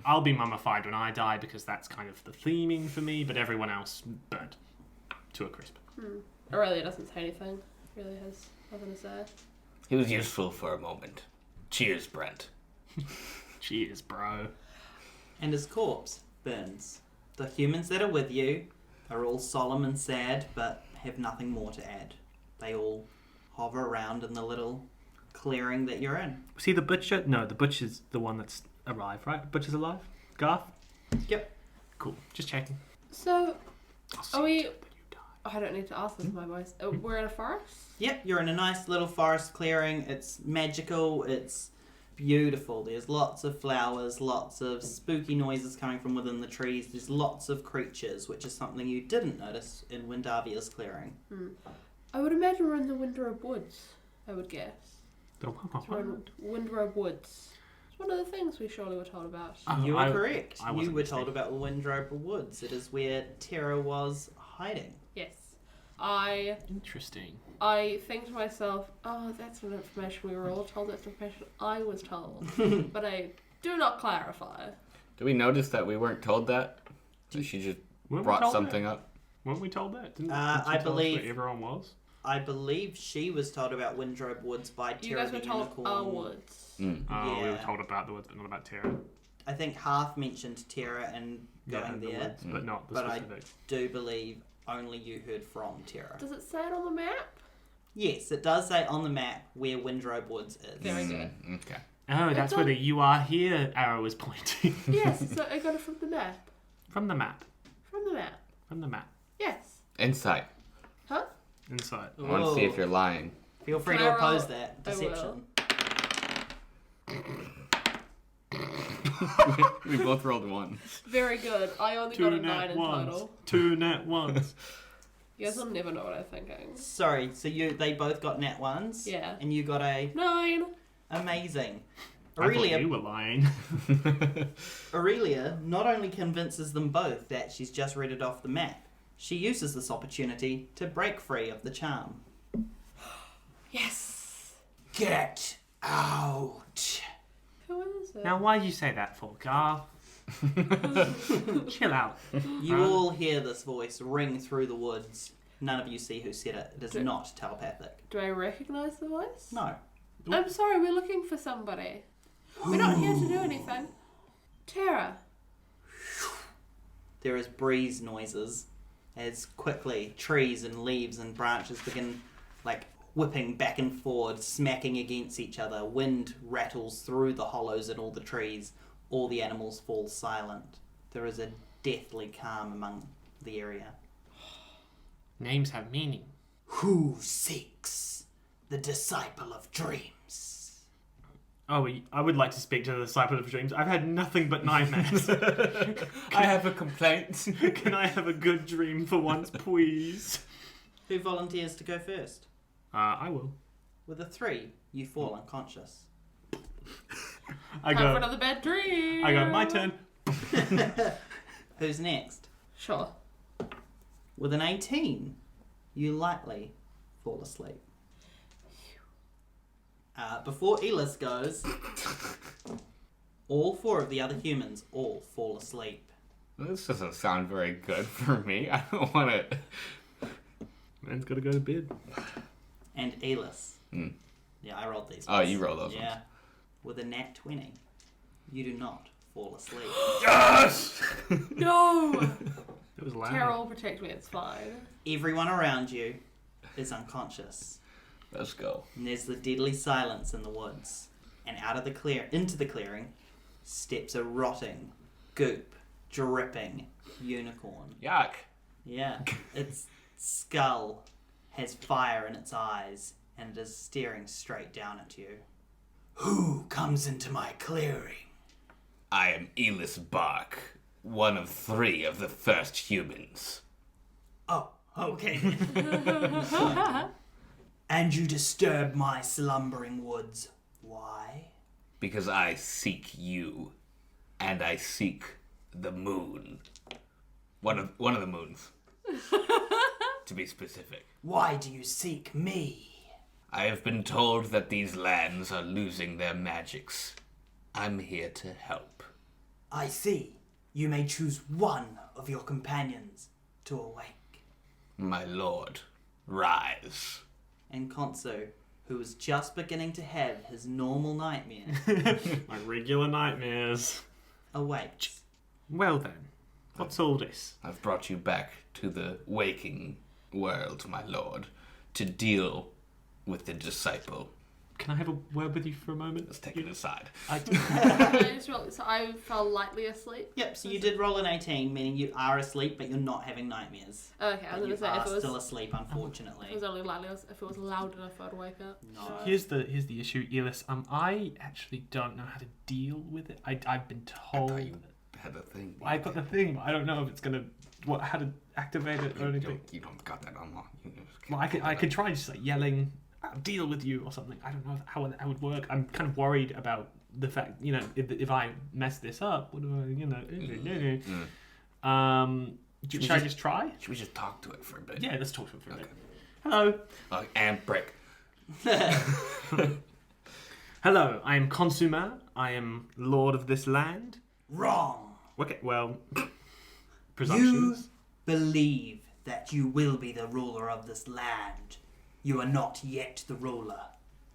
I'll be mummified when I die because that's kind of the theming for me, but everyone else burnt to a crisp. Aurelia doesn't say anything. Really has nothing to say. He was useful for a moment. Cheers, Brent. Cheers, bro. And his corpse burns. The humans that are with you are all solemn and sad, but have nothing more to add. They all hover around in the little clearing that you're in. Was he the butcher? No, the butcher's the one that's alive, right? Butcher's alive? Garth? Yep. Cool. Just checking. So, I'll see are we... you when you die. Oh, I don't need to ask this in my voice. We're in a forest? Yep, you're in a nice little forest clearing. It's magical, it's beautiful. There's lots of flowers, lots of spooky noises coming from within the trees. There's lots of creatures, which is something you didn't notice in Windavia's clearing. I would imagine we're in the Windrobe Woods, I would guess. The We're in Windrobe Woods. It's one of the things we surely were told about. You were correct. I You wasn't were listening. told about the Windrobe Woods. It is where Terra was hiding. Yes. Interesting. I think to myself, oh, that's not information we were all told, that's information I was told. But I do not clarify. Did we notice that we weren't told that? That she just Weren't we brought told something that? up? Weren't we told that? Didn't I she tell us believe- where everyone was? I believe she was told about Windrobe Woods by You Terra guys the were told Unicorn. our woods. Oh, we were Yeah. told about the woods, but not about Terra. I think Hearth mentioned Terra and going the there. woods, but not the But I specific. do believe only you heard from Terra. Does it say it on the map? Yes, it does say on the map where Windrobe Woods is. Very good. Okay. Oh, that's where the "you are here" arrow is pointing. Yes, so I got it from the map. From the map. From the map. From the map. Yes. Insight. Huh? Inside. I want to see if you're lying. Feel free Can to I roll? oppose that. I will. Deception. We both rolled one. Very good. I only got a 9 in total. 2 net ones. You guys will never know what I'm thinking. Sorry, so they both got nat ones? Yeah. And you got a 9. amazing. I thought you Aurelia, were lying. Aurelia not only convinces them both that she's just read it off the map, she uses this opportunity to break free of the charm. Yes. Get out! Who is it? Now, why do you say that for, Gar? Chill out. You all hear this voice ring through the woods. None of you see who said it. It is Do- not telepathic. Do I recognise the voice? No. I'm sorry, we're looking for somebody. We're not here to do anything. Tara. There is breeze noises as quickly trees and leaves and branches begin whipping back and forward, smacking against each other. Wind rattles through the hollows in all the trees. All the animals fall silent. There is a deathly calm among the area. Names have meaning. Who seeks the disciple of dreams? Oh, I would like to speak to the Disciple of Dreams. I've had nothing but nightmares. I have a complaint. Can I have a good dream for once, please? Who volunteers to go first? I will. With a 3, you fall unconscious. I Time for go. another bad dream. I go. My turn. Who's next? Sure. With an 18, you lightly fall asleep. Before Yllis goes, all 4 of the other humans all fall asleep. This doesn't sound very good for me. I don't want to. Man's got to go to bed. And Yllis. Hmm. Yeah, I rolled these. Oh, ones. you roll those Yeah. ones. With a nat 20, you do not fall asleep. Yes! No. It was loud. Tara will protect me. It's fine. Everyone around you is unconscious. Let's go. And there's the deadly silence in the woods. And out of the into the clearing steps a rotting, goop, dripping unicorn. Yuck. Yeah, its skull has fire in its eyes and it is staring straight down at you. Who comes into my clearing? I am Yllis Barc, one of 3 of the first humans. Oh, okay. And you disturb my slumbering woods. Why? Because I seek you, and I seek the moon. One of the moons, to be specific. Why do you seek me? I have been told that these lands are losing their magics. I'm here to help. I see. You may choose one of your companions to awake. My lord, rise. And Khonsu, who was just beginning to have his normal nightmare, My regular nightmares. awakes. Well then, what's all this? I've brought you back to the waking world, my lord, to deal with the disciple. Can I have a word with you for a moment? Let's take it aside. So I fell lightly asleep. Yep, so you did roll an 18, meaning you are asleep, but you're not having nightmares. Okay, I was But you gonna say are if it was still asleep, unfortunately. It was only lightly. If it was loud enough, I'd wake up. No. Here's the issue, Yllis. I actually don't know how to deal with it. I've been I told. thought you had a thing. I've got the thing, but I don't know if it's gonna how to activate it or anything. You don't got that unlocked. Well, I could try just like yelling, "I'll deal with you" or something. I don't know how that would work. I'm kind of worried about the fact, if I mess this up, what do I, should I just try? Should we just talk to it for a bit? Yeah, let's talk to it for a bit. Okay. Hello. And break. Hello, I am Khonsu-Mer. I am lord of this land. Wrong! Okay, well, You presumptions. believe that you will be the ruler of this land. You are not yet the ruler.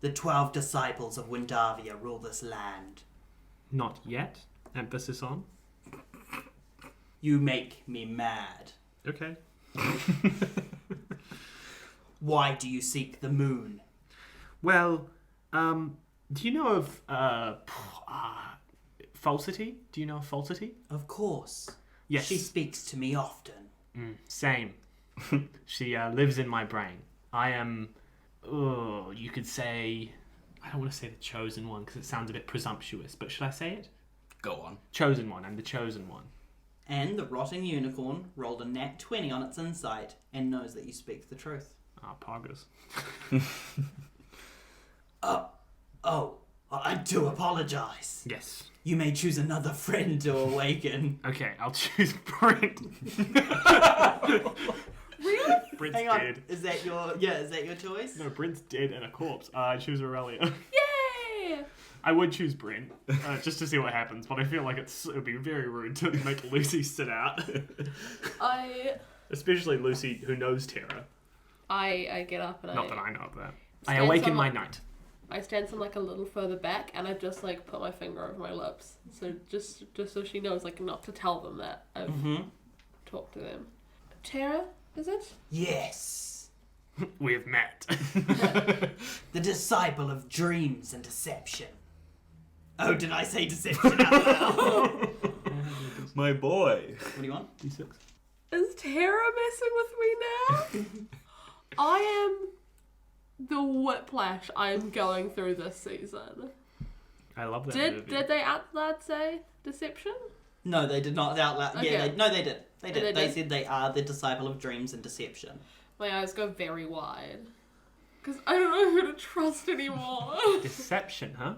The 12 disciples of Windavia rule this land. Not yet. Emphasis on. You make me mad. Okay. Why do you seek the moon? Well, do you know of Falsity? Do you know of Falsity? Of course. Yes. She speaks to me often. Same. She lives in my brain. I am, you could say, I don't want to say the chosen one because it sounds a bit presumptuous, but should I say it? Go on. Chosen one. I'm the chosen one. And the rotting unicorn rolled a nat 20 on its insight and knows that you speak the truth. Ah, poggers. I do apologize. Yes. You may choose another friend to awaken. Okay, I'll choose Brent. Really? Brent's Hang on, dead. is that your choice? No, Brent's dead and a corpse. I choose Aurelia. Yay! I would choose Brent, just to see what happens, but I feel like it would be very rude to make Lucy sit out. Especially Lucy, who knows terror. I get up and Not that I know of that. I Stand awaken somewhat- my knight. I stand some like a little further back and I just like put my finger over my lips. So just so she knows like not to tell them that I've talked to them. Tara, is it? Yes. We have met. The disciple of dreams and deception. Oh, did I say deception out loud? My boy. What do you want? D6. Is Tara messing with me now? I am the whiplash I'm going through this season. I love that. Did they out loud say deception? No, they did not out loud. Okay. Yeah, they did. They did. They They did? said they are the disciple of dreams and deception. My eyes go very wide. Because I don't know who to trust anymore. Deception, huh?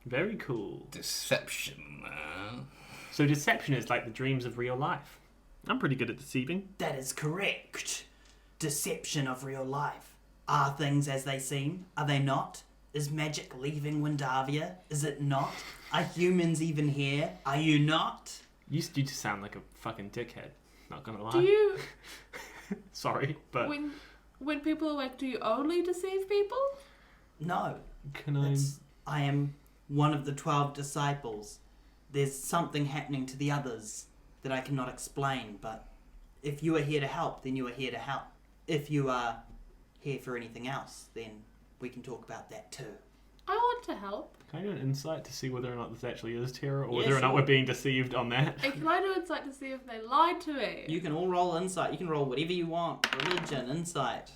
Very cool. Deception. So deception is like the dreams of real life. I'm pretty good at deceiving. That is correct. Deception of real life. Are things as they seem? Are they not? Is magic leaving Windavia? Is it not? Are humans even here? Are you not? You just sound like a fucking dickhead. Not gonna lie. Do you, Sorry, but when people are like, do you only deceive people? No. can I? I am one of the 12 disciples. There's something happening to the others that I cannot explain, but if you are here to help, then you are here to help. If you are here for anything else, then we can talk about that too. I want to help. Can I do an insight to see whether or not this actually is terror, or Yeah, whether or not sure. we're being deceived on that? And can I do insight to see if they lied to me? You can all roll insight. You can roll whatever you want. Religion, insight.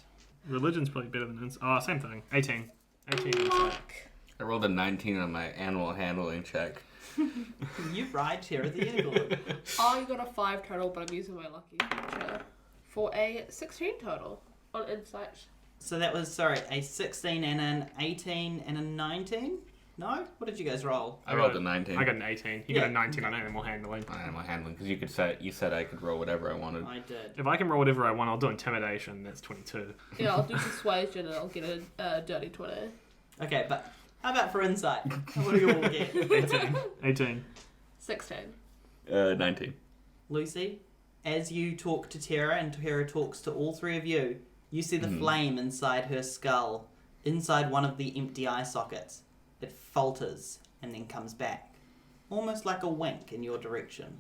Religion's probably better than insight. Oh, same thing. 18. 18 insight. Luck. I rolled a 19 on my animal handling check. You ride Terror the Unicorn. I got a 5 total, but I'm using my lucky feature for a 16 total on insight. So that was, a 16 and an 18 and a 19? No? What did you guys roll? I rolled a 19. I got an 18. You Yeah. got a 19 on animal handling. on animal handling because you said I could roll whatever I wanted. I did. If I can roll whatever I want, I'll do intimidation. That's 22. Yeah, I'll do persuasion and I'll get a dirty 20. Okay, but how about for insight? What do you all get? 18. 18. 16. 19. Lucy, as you talk to Terra and Terra talks to all three of you, you see the flame inside her skull, inside one of the empty eye sockets. It falters and then comes back, almost like a wink in your direction.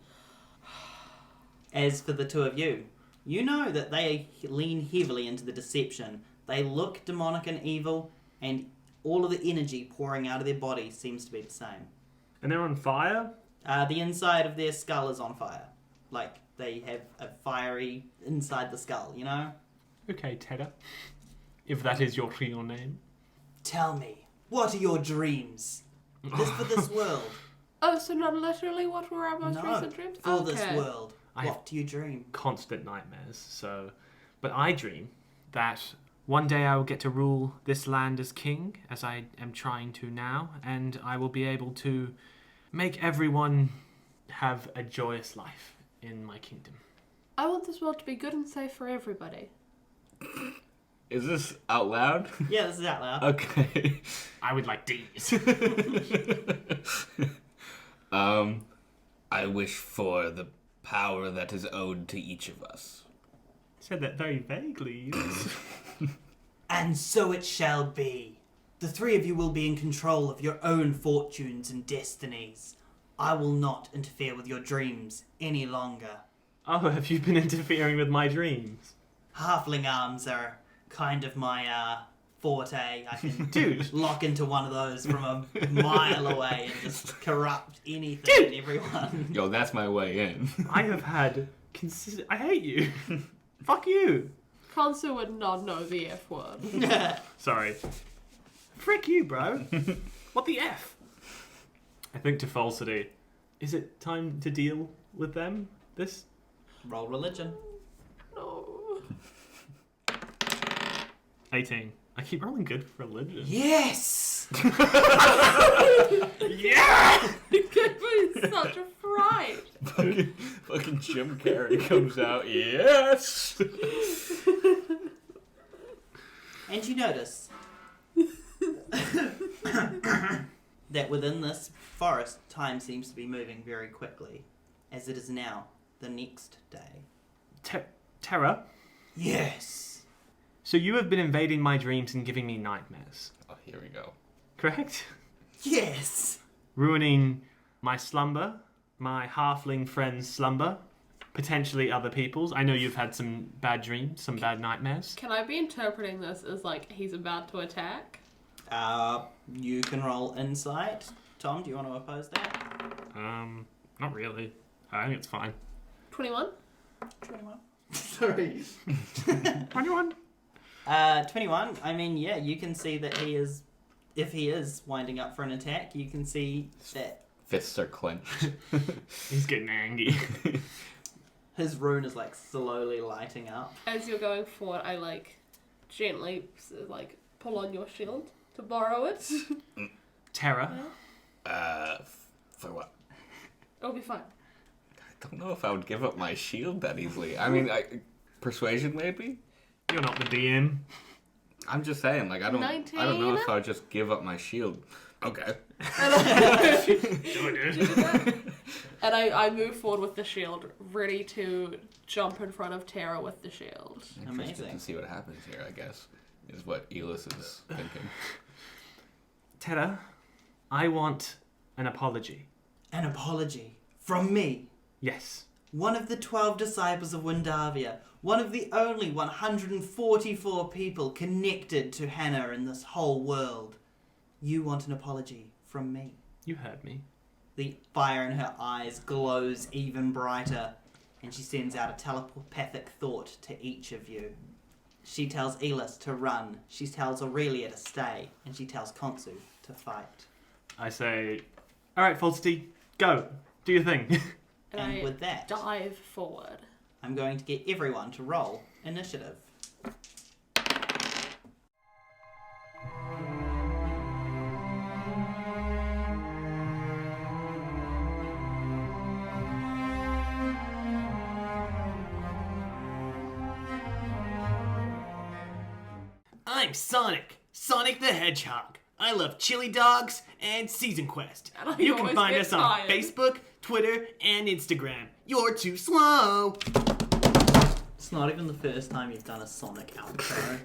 As for the two of you, you know that they lean heavily into the deception. They look demonic and evil, and all of the energy pouring out of their body seems to be the same. And they're on fire? The inside of their skull is on fire. Like, they have a fiery inside the skull, you know? Okay, Tedda. If that is your real name. Tell me, what are your dreams? For this world. Oh, so not literally what were our most recent dreams? For this world. I What do you dream? Constant nightmares, so... But I dream that one day I will get to rule this land as king, as I am trying to now, and I will be able to make everyone have a joyous life in my kingdom. I want this world to be good and safe for everybody. Is this out loud? Yeah, this is out loud. Okay. I would like these. I wish for the power that is owed to each of us. Said that very vaguely. And so it shall be. The three of you will be in control of your own fortunes and destinies. I will not interfere with your dreams any longer. Oh, have you been interfering with my dreams? Halfling arms are kind of my forte. I can Dude. lock into one of those from a mile away and just corrupt anything and everyone. Yo, that's my way in. I have had consistent... I hate you. Fuck you. Khonsu would not know the F word. Sorry. Frick you, bro. What the F? I think to Falsity. Is it time to deal with them? This? Roll religion. No. 18. I keep rolling good for religion. Yes! Yeah! You gave me such a fright. Fucking Jim Carrey comes out. Yes! And you notice that within this forest, time seems to be moving very quickly, as it is now the next day. Terra? Yes! So you have been invading my dreams and giving me nightmares. Oh, here we go. Correct? Yes! Ruining my slumber, my halfling friend's slumber, potentially other people's. I know you've had some bad dreams, some bad nightmares. Can I be interpreting this as like he's about to attack? You can roll insight. Tom, do you want to oppose that? Not really. I think it's fine. 21? 21. Sorry. 21? 21. I mean, yeah, you can see that he is, if he is winding up for an attack, you can see that Fists are clenched. He's getting angry. his rune is like slowly lighting up. As you're going forward, I like gently like pull on your shield to borrow it. Terra? For what? It'll be fine. I don't know if I would give up my shield that easily. I mean, persuasion maybe? You're not the DM. I'm just saying, like, I don't know if I would just give up my shield. Okay. Sure, dude. And I move forward with the shield, ready to jump in front of Terra with the shield. Interested Amazing. to see what happens here, I guess, is what Yllis is thinking. Terra, I want an apology. An apology from me, Yes. one of the 12 disciples of Windavia, one of the only 144 people connected to Hannah in this whole world. You want an apology from me. You heard me. The fire in her eyes glows even brighter, and she sends out a telepathic thought to each of you. She tells Yllis to run, she tells Aurelia to stay, and she tells Khonsu to fight. I say, alright, Falsity, go. Do your thing. And And I with that, dive forward. I'm going to get everyone to roll initiative. I'm Sonic the Hedgehog. I love chili dogs and Season Quest. And I You can always find get us on tired. Facebook, Twitter, and Instagram. You're too slow. It's not even the first time you've done a Sonic outro.